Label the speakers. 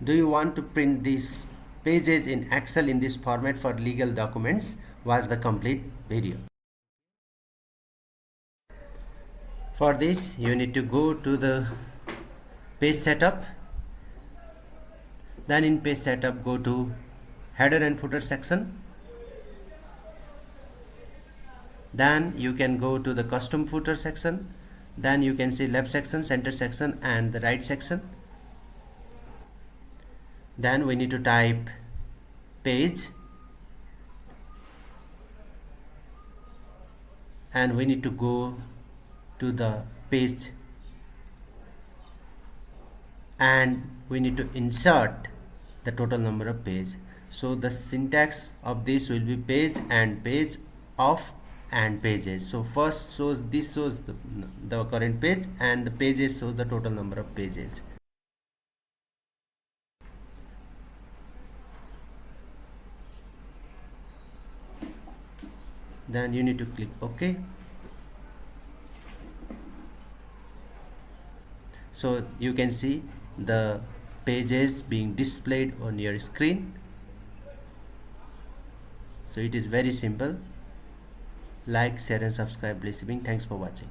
Speaker 1: Do you want to print these pages in Excel in this format for legal documents? Watch the complete video. For this, you need to go to the page setup. Then in page setup, go to header and footer section. Then you can go to the custom footer section. Then you can see left section, center section and the right section. Then we need to type page and we need to go to the page and we need to insert the total number of pages. So the syntax of this will be page and page of and pages. So first shows this shows the current page and the pages shows the total number of pages. Then you need to click OK. So you can see the pages being displayed on your screen. So it is very simple. Like, share and subscribe. Please. Thanks for watching.